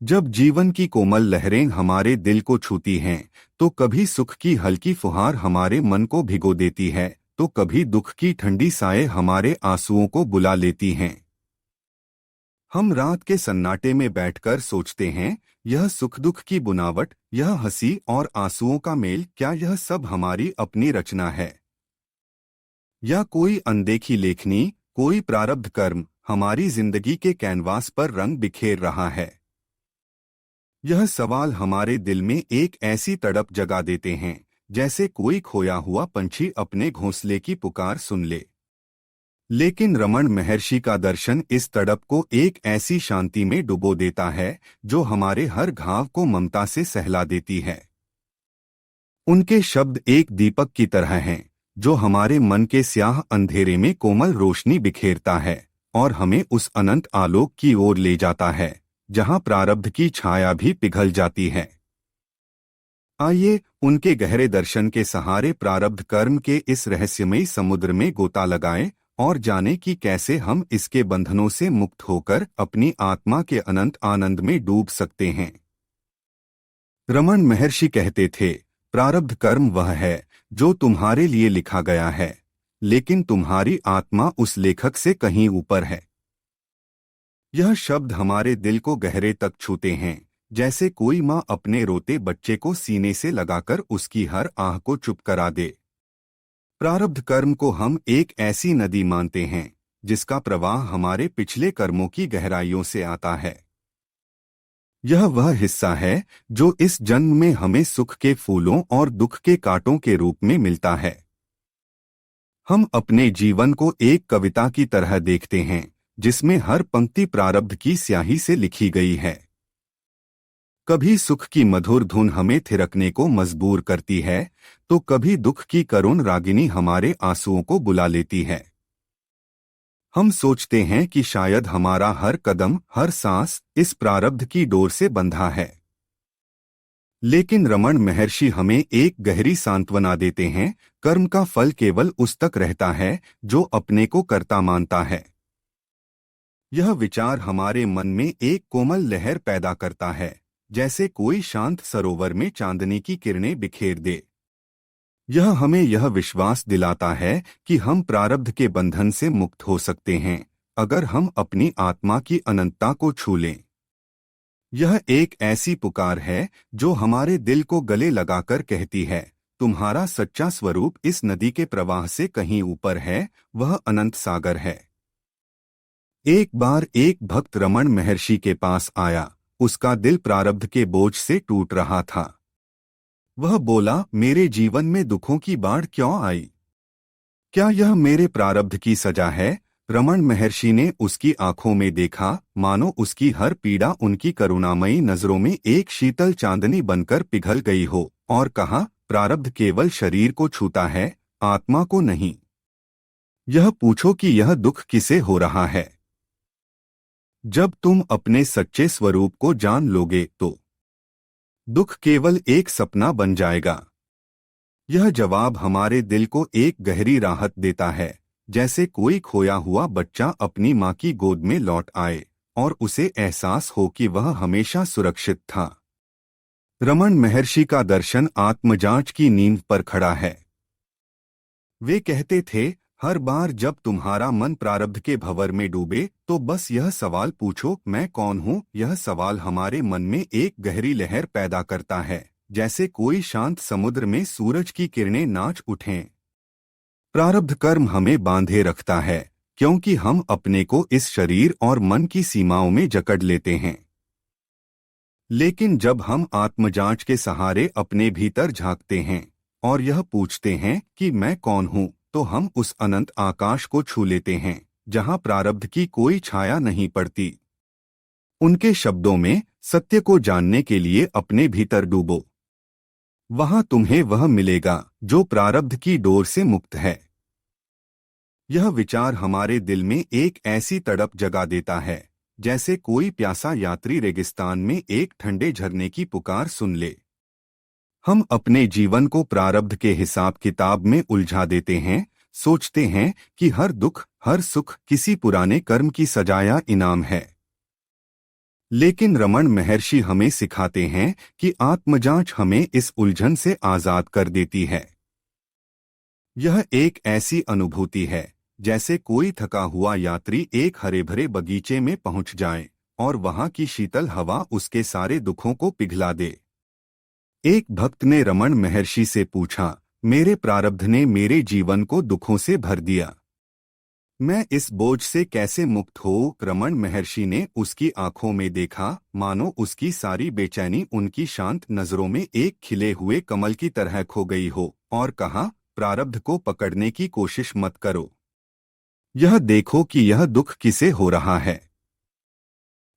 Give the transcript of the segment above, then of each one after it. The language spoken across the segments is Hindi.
जब जीवन की कोमल लहरें हमारे दिल को छूती हैं, तो कभी सुख की हल्की फुहार हमारे मन को भिगो देती है, तो कभी दुख की ठंडी साए हमारे आंसुओं को बुला लेती हैं। हम रात के सन्नाटे में बैठकर सोचते हैं, यह सुख दुख की बुनावट, यह हंसी और आंसुओं का मेल, क्या यह सब हमारी अपनी रचना है या कोई अनदेखी लेखनी, कोई प्रारब्ध कर्म हमारी जिंदगी के कैनवास पर रंग बिखेर रहा है। यह सवाल हमारे दिल में एक ऐसी तड़प जगा देते हैं, जैसे कोई खोया हुआ पंछी अपने घोंसले की पुकार सुन ले। लेकिन रमण महर्षि का दर्शन इस तड़प को एक ऐसी शांति में डुबो देता है, जो हमारे हर घाव को ममता से सहला देती है। उनके शब्द एक दीपक की तरह हैं, जो हमारे मन के स्याह अंधेरे में कोमल रोशनी बिखेरता है और हमें उस अनंत आलोक की ओर ले जाता है, जहां प्रारब्ध की छाया भी पिघल जाती है। आइए उनके गहरे दर्शन के सहारे प्रारब्ध कर्म के इस रहस्यमयी समुद्र में गोता लगाएं और जाने कि कैसे हम इसके बंधनों से मुक्त होकर अपनी आत्मा के अनंत आनंद में डूब सकते हैं। रमण महर्षि कहते थे, प्रारब्ध कर्म वह है जो तुम्हारे लिए लिखा गया है, लेकिन तुम्हारी आत्मा उस लेखक से कहीं ऊपर है। यह शब्द हमारे दिल को गहरे तक छूते हैं, जैसे कोई माँ अपने रोते बच्चे को सीने से लगाकर उसकी हर आह को चुप करा दे। प्रारब्ध कर्म को हम एक ऐसी नदी मानते हैं, जिसका प्रवाह हमारे पिछले कर्मों की गहराइयों से आता है। यह वह हिस्सा है जो इस जन्म में हमें सुख के फूलों और दुख के कांटों के रूप में मिलता है। हम अपने जीवन को एक कविता की तरह देखते हैं, जिसमें हर पंक्ति प्रारब्ध की स्याही से लिखी गई है। कभी सुख की मधुर धुन हमें थिरकने को मजबूर करती है, तो कभी दुख की करुण रागिनी हमारे आंसुओं को बुला लेती है। हम सोचते हैं कि शायद हमारा हर कदम, हर सांस इस प्रारब्ध की डोर से बंधा है। लेकिन रमण महर्षि हमें एक गहरी सांत्वना देते हैं, कर्म का फल केवल उस तक रहता है जो अपने को कर्ता मानता है। यह विचार हमारे मन में एक कोमल लहर पैदा करता है, जैसे कोई शांत सरोवर में चांदनी की किरणें बिखेर दे। यह हमें यह विश्वास दिलाता है कि हम प्रारब्ध के बंधन से मुक्त हो सकते हैं, अगर हम अपनी आत्मा की अनंतता को छू लें। यह एक ऐसी पुकार है जो हमारे दिल को गले लगाकर कहती है, तुम्हारा सच्चा स्वरूप इस नदी के प्रवाह से कहीं ऊपर है, वह अनंत सागर है। एक बार एक भक्त रमण महर्षि के पास आया। उसका दिल प्रारब्ध के बोझ से टूट रहा था। वह बोला, मेरे जीवन में दुखों की बाढ़ क्यों आई? क्या यह मेरे प्रारब्ध की सजा है? रमण महर्षि ने उसकी आंखों में देखा, मानो उसकी हर पीड़ा उनकी करुणामयी नजरों में एक शीतल चांदनी बनकर पिघल गई हो, और कहा, प्रारब्ध केवल शरीर को छूता है, आत्मा को नहीं। यह पूछो कि यह दुख किसे हो रहा है। जब तुम अपने सच्चे स्वरूप को जान लोगे तो दुख केवल एक सपना बन जाएगा। यह जवाब हमारे दिल को एक गहरी राहत देता है, जैसे कोई खोया हुआ बच्चा अपनी माँ की गोद में लौट आए और उसे एहसास हो कि वह हमेशा सुरक्षित था। रमण महर्षि का दर्शन आत्मजांच की नींव पर खड़ा है। वे कहते थे, हर बार जब तुम्हारा मन प्रारब्ध के भंवर में डूबे, तो बस यह सवाल पूछो, मैं कौन हूँ। यह सवाल हमारे मन में एक गहरी लहर पैदा करता है, जैसे कोई शांत समुद्र में सूरज की किरणें नाच उठें। प्रारब्ध कर्म हमें बांधे रखता है, क्योंकि हम अपने को इस शरीर और मन की सीमाओं में जकड़ लेते हैं। लेकिन जब हम आत्मजांच के सहारे अपने भीतर झांकते हैं और यह पूछते हैं कि मैं कौन हूँ, तो हम उस अनंत आकाश को छू लेते हैं, जहां प्रारब्ध की कोई छाया नहीं पड़ती। उनके शब्दों में, सत्य को जानने के लिए अपने भीतर डूबो। वहां तुम्हें वह मिलेगा जो प्रारब्ध की डोर से मुक्त है। यह विचार हमारे दिल में एक ऐसी तड़प जगा देता है, जैसे कोई प्यासा यात्री रेगिस्तान में एक ठंडे झरने की पुकार सुन ले। हम अपने जीवन को प्रारब्ध के हिसाब किताब में उलझा देते हैं, सोचते हैं कि हर दुख, हर सुख किसी पुराने कर्म की सजा या इनाम है। लेकिन रमण महर्षि हमें सिखाते हैं कि आत्मजांच हमें इस उलझन से आजाद कर देती है। यह एक ऐसी अनुभूति है जैसे कोई थका हुआ यात्री एक हरे भरे बगीचे में पहुंच जाए और वहां की शीतल हवा उसके सारे दुखों को पिघला दे। एक भक्त ने रमण महर्षि से पूछा, मेरे प्रारब्ध ने मेरे जीवन को दुखों से भर दिया, मैं इस बोझ से कैसे मुक्त हो? रमण महर्षि ने उसकी आंखों में देखा, मानो उसकी सारी बेचैनी उनकी शांत नजरों में एक खिले हुए कमल की तरह खो गई हो, और कहा, प्रारब्ध को पकड़ने की कोशिश मत करो। यह देखो कि यह दुख किसे हो रहा है।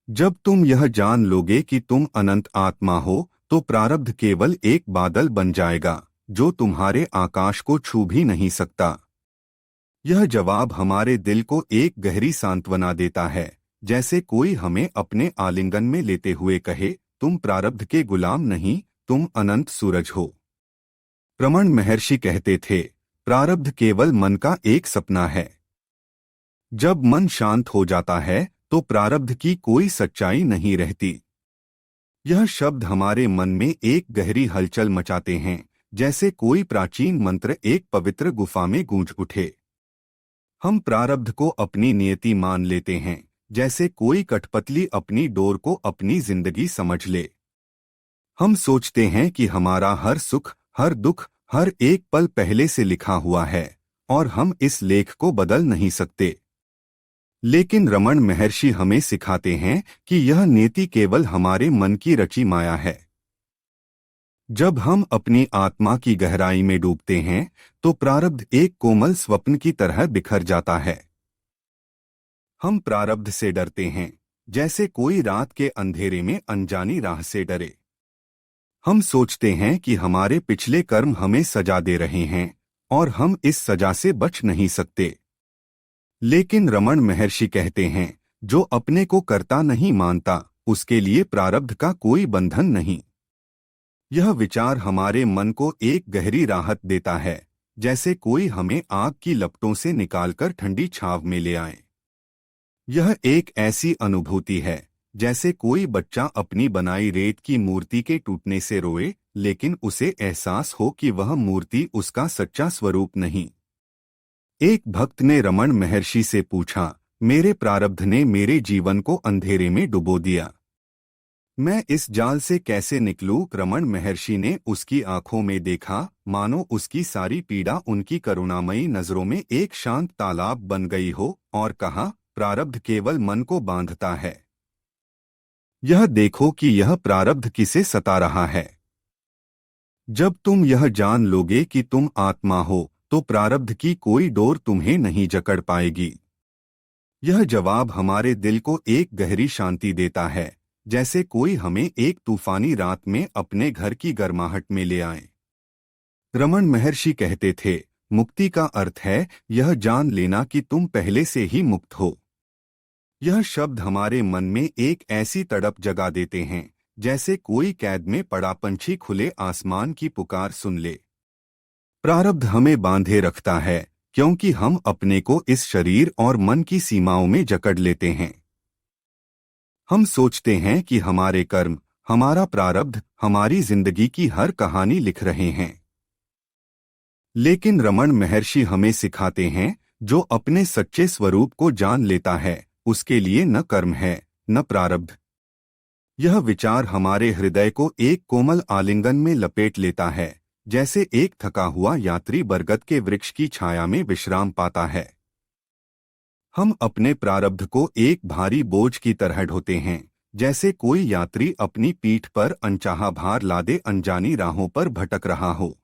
जब तुम यह जान लोगे कि तुम अनंत आत्मा हो, तो प्रारब्ध केवल एक बादल बन जाएगा जो तुम्हारे आकाश को छू भी नहीं सकता। यह जवाब हमारे दिल को एक गहरी सांत्वना देता है, जैसे कोई हमें अपने आलिंगन में लेते हुए कहे, तुम प्रारब्ध के गुलाम नहीं, तुम अनंत सूरज हो। रमण महर्षि कहते थे, प्रारब्ध केवल मन का एक सपना है। जब मन शांत हो जाता है तो प्रारब्ध की कोई सच्चाई नहीं रहती। यह शब्द हमारे मन में एक गहरी हलचल मचाते हैं, जैसे कोई प्राचीन मंत्र एक पवित्र गुफा में गूंज उठे। हम प्रारब्ध को अपनी नियति मान लेते हैं, जैसे कोई कठपुतली अपनी डोर को अपनी जिंदगी समझ ले। हम सोचते हैं कि हमारा हर सुख, हर दुख, हर एक पल पहले से लिखा हुआ है और हम इस लेख को बदल नहीं सकते। लेकिन रमण महर्षि हमें सिखाते हैं कि यह नियति केवल हमारे मन की रची माया है। जब हम अपनी आत्मा की गहराई में डूबते हैं तो प्रारब्ध एक कोमल स्वप्न की तरह बिखर जाता है। हम प्रारब्ध से डरते हैं, जैसे कोई रात के अंधेरे में अनजानी राह से डरे। हम सोचते हैं कि हमारे पिछले कर्म हमें सजा दे रहे हैं और हम इस सजा से बच नहीं सकते। लेकिन रमण महर्षि कहते हैं, जो अपने को कर्ता नहीं मानता, उसके लिए प्रारब्ध का कोई बंधन नहीं। यह विचार हमारे मन को एक गहरी राहत देता है, जैसे कोई हमें आग की लपटों से निकालकर ठंडी छांव में ले आए। यह एक ऐसी अनुभूति है जैसे कोई बच्चा अपनी बनाई रेत की मूर्ति के टूटने से रोए, लेकिन उसे एहसास हो कि वह मूर्ति उसका सच्चा स्वरूप नहीं। एक भक्त ने रमण महर्षि से पूछा, मेरे प्रारब्ध ने मेरे जीवन को अंधेरे में डुबो दिया, मैं इस जाल से कैसे निकलूं? रमण महर्षि ने उसकी आंखों में देखा, मानो उसकी सारी पीड़ा उनकी करुणामयी नजरों में एक शांत तालाब बन गई हो, और कहा, प्रारब्ध केवल मन को बांधता है। यह देखो कि यह प्रारब्ध किसे सता रहा है। जब तुम यह जान लोगे कि तुम आत्मा हो, तो प्रारब्ध की कोई डोर तुम्हें नहीं जकड़ पाएगी। यह जवाब हमारे दिल को एक गहरी शांति देता है, जैसे कोई हमें एक तूफानी रात में अपने घर की गर्माहट में ले आए। रमण महर्षि कहते थे, मुक्ति का अर्थ है यह जान लेना कि तुम पहले से ही मुक्त हो। यह शब्द हमारे मन में एक ऐसी तड़प जगा देते हैं, जैसे कोई कैद में पड़ा पंछी खुले आसमान की पुकार सुन ले। प्रारब्ध हमें बांधे रखता है, क्योंकि हम अपने को इस शरीर और मन की सीमाओं में जकड़ लेते हैं। हम सोचते हैं कि हमारे कर्म, हमारा प्रारब्ध हमारी जिंदगी की हर कहानी लिख रहे हैं। लेकिन रमण महर्षि हमें सिखाते हैं, जो अपने सच्चे स्वरूप को जान लेता है, उसके लिए न कर्म है, न प्रारब्ध। यह विचार हमारे हृदय को एक कोमल आलिंगन में लपेट लेता है, जैसे एक थका हुआ यात्री बरगद के वृक्ष की छाया में विश्राम पाता है। हम अपने प्रारब्ध को एक भारी बोझ की तरह ढोते हैं, जैसे कोई यात्री अपनी पीठ पर अनचाहा भार लादे अनजानी राहों पर भटक रहा हो।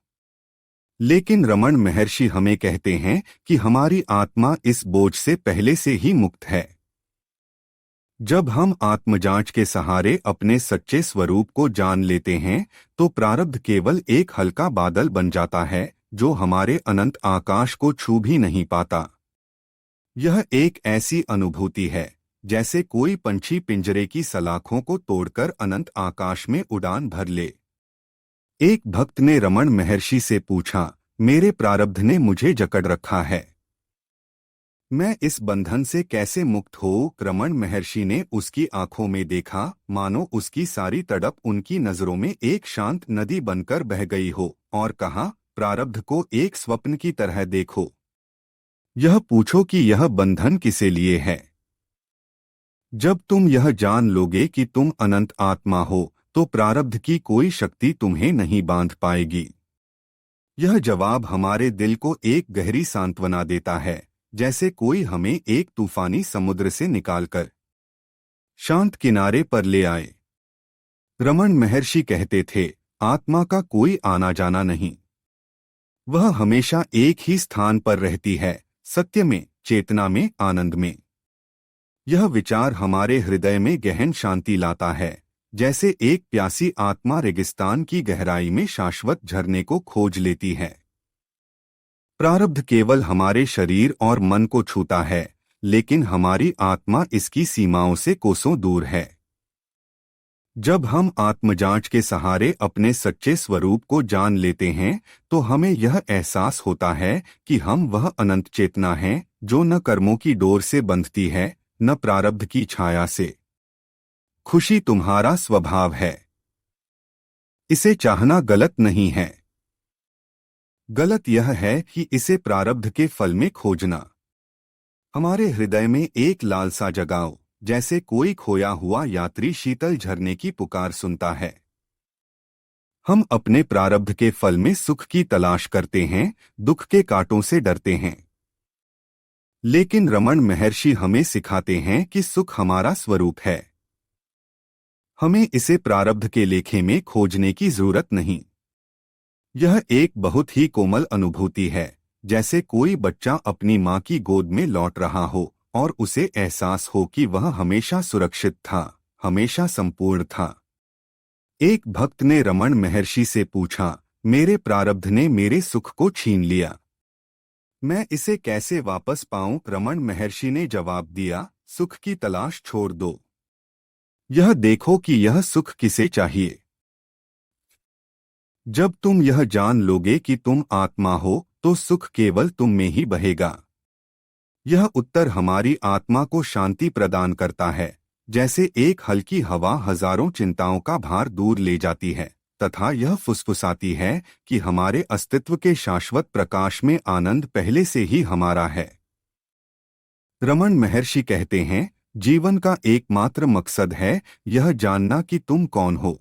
लेकिन रमण महर्षि हमें कहते हैं कि हमारी आत्मा इस बोझ से पहले से ही मुक्त है। जब हम आत्मजांच के सहारे अपने सच्चे स्वरूप को जान लेते हैं, तो प्रारब्ध केवल एक हल्का बादल बन जाता है, जो हमारे अनंत आकाश को छू भी नहीं पाता। यह एक ऐसी अनुभूति है जैसे कोई पंछी पिंजरे की सलाखों को तोड़कर अनंत आकाश में उड़ान भर ले। एक भक्त ने रमण महर्षि से पूछा, मेरे प्रारब्ध ने मुझे जकड़ रखा है, मैं इस बंधन से कैसे मुक्त हो? रमण महर्षि ने उसकी आंखों में देखा, मानो उसकी सारी तड़प उनकी नजरों में एक शांत नदी बनकर बह गई हो, और कहा, प्रारब्ध को एक स्वप्न की तरह देखो। यह पूछो कि यह बंधन किसे लिए है। जब तुम यह जान लोगे कि तुम अनंत आत्मा हो, तो प्रारब्ध की कोई शक्ति तुम्हें नहीं बांध पाएगी। यह जवाब हमारे दिल को एक गहरी सांत्वना देता है, जैसे कोई हमें एक तूफानी समुद्र से निकालकर शांत किनारे पर ले आए। रमण महर्षि कहते थे, आत्मा का कोई आना जाना नहीं। वह हमेशा एक ही स्थान पर रहती है, सत्य में, चेतना में, आनंद में। यह विचार हमारे हृदय में गहन शांति लाता है, जैसे एक प्यासी आत्मा रेगिस्तान की गहराई में शाश्वत झरने को खोज लेती है। प्रारब्ध केवल हमारे शरीर और मन को छूता है, लेकिन हमारी आत्मा इसकी सीमाओं से कोसों दूर है। जब हम आत्मजांच के सहारे अपने सच्चे स्वरूप को जान लेते हैं, तो हमें यह एहसास होता है कि हम वह अनंत चेतना हैं, जो न कर्मों की डोर से बंधती है, न प्रारब्ध की छाया से। खुशी तुम्हारा स्वभाव है। इसे चाहना गलत नहीं है। गलत यह है कि इसे प्रारब्ध के फल में खोजना। हमारे हृदय में एक लालसा जगाओ, जैसे कोई खोया हुआ यात्री शीतल झरने की पुकार सुनता है। हम अपने प्रारब्ध के फल में सुख की तलाश करते हैं, दुख के कांटों से डरते हैं। लेकिन रमण महर्षि हमें सिखाते हैं कि सुख हमारा स्वरूप है। हमें इसे प्रारब्ध के लेखे में खोजने की जरूरत नहीं। यह एक बहुत ही कोमल अनुभूति है, जैसे कोई बच्चा अपनी माँ की गोद में लौट रहा हो और उसे एहसास हो कि वह हमेशा सुरक्षित था, हमेशा संपूर्ण था। एक भक्त ने रमण महर्षि से पूछा, मेरे प्रारब्ध ने मेरे सुख को छीन लिया, मैं इसे कैसे वापस पाऊं? रमण महर्षि ने जवाब दिया, सुख की तलाश छोड़ दो। यह देखो कि यह सुख किसे चाहिए। जब तुम यह जान लोगे कि तुम आत्मा हो, तो सुख केवल तुम में ही बहेगा। यह उत्तर हमारी आत्मा को शांति प्रदान करता है, जैसे एक हल्की हवा हजारों चिंताओं का भार दूर ले जाती है, तथा यह फुसफुसाती है कि हमारे अस्तित्व के शाश्वत प्रकाश में आनंद पहले से ही हमारा है। रमण महर्षि कहते हैं, जीवन का एकमात्र मकसद है यह जानना कि तुम कौन हो।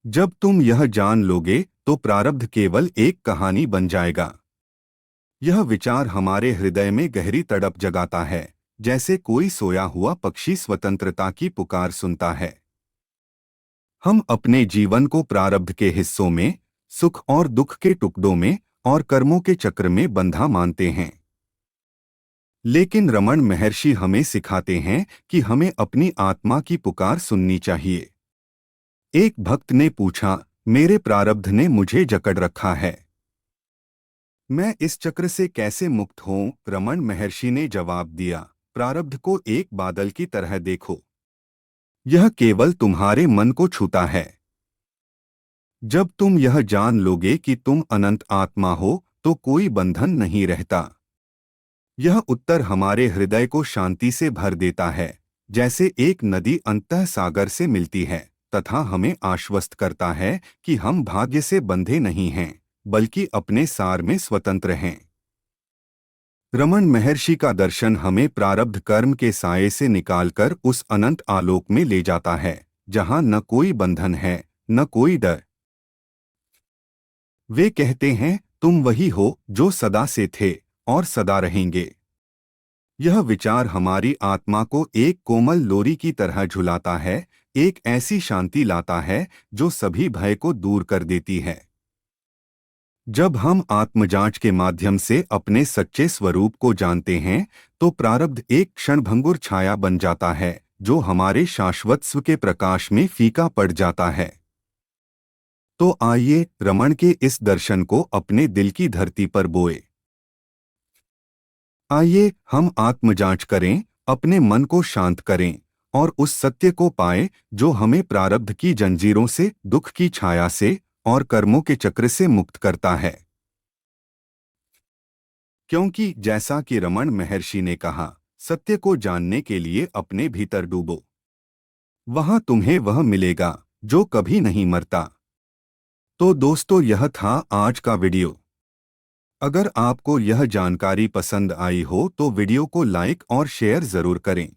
जब तुम यह जान लोगे, तो प्रारब्ध केवल एक कहानी बन जाएगा। यह विचार हमारे हृदय में गहरी तड़प जगाता है, जैसे कोई सोया हुआ पक्षी स्वतंत्रता की पुकार सुनता है। हम अपने जीवन को प्रारब्ध के हिस्सों में, सुख और दुख के टुकड़ों में और कर्मों के चक्र में बंधा मानते हैं। लेकिन रमण महर्षि हमें सिखाते हैं कि हमें अपनी आत्मा की पुकार सुननी चाहिए। एक भक्त ने पूछा, मेरे प्रारब्ध ने मुझे जकड़ रखा है, मैं इस चक्र से कैसे मुक्त हों? रमण महर्षि ने जवाब दिया, प्रारब्ध को एक बादल की तरह देखो। यह केवल तुम्हारे मन को छूता है। जब तुम यह जान लोगे कि तुम अनंत आत्मा हो, तो कोई बंधन नहीं रहता। यह उत्तर हमारे हृदय को शांति से भर देता है, जैसे एक नदी अंतः सागर से मिलती है, तथा हमें आश्वस्त करता है कि हम भाग्य से बंधे नहीं हैं, बल्कि अपने सार में स्वतंत्र हैं। रमण महर्षि का दर्शन हमें प्रारब्ध कर्म के साये से निकालकर उस अनंत आलोक में ले जाता है, जहां न कोई बंधन है, न कोई डर। वे कहते हैं, तुम वही हो जो सदा से थे और सदा रहेंगे। यह विचार हमारी आत्मा को एक कोमल लोरी की तरह झुलाता है, एक ऐसी शांति लाता है जो सभी भय को दूर कर देती है। जब हम आत्मजांच के माध्यम से अपने सच्चे स्वरूप को जानते हैं, तो प्रारब्ध एक क्षणभंगुर छाया बन जाता है, जो हमारे शाश्वत स्व के प्रकाश में फीका पड़ जाता है। तो आइए रमण के इस दर्शन को अपने दिल की धरती पर बोए। आइए हम आत्मजांच करें, अपने मन को शांत करें और उस सत्य को पाएं जो हमें प्रारब्ध की जंजीरों से, दुख की छाया से और कर्मों के चक्र से मुक्त करता है। क्योंकि जैसा कि रमन महर्षि ने कहा, सत्य को जानने के लिए अपने भीतर डूबो। वहां तुम्हें वह मिलेगा जो कभी नहीं मरता। तो दोस्तों, यह था आज का वीडियो। अगर आपको यह जानकारी पसंद आई हो तो वीडियो को लाइक और शेयर जरूर करें।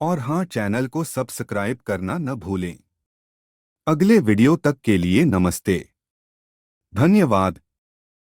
और हाँ, चैनल को सब्सक्राइब करना न भूलें। अगले वीडियो तक के लिए नमस्ते। धन्यवाद।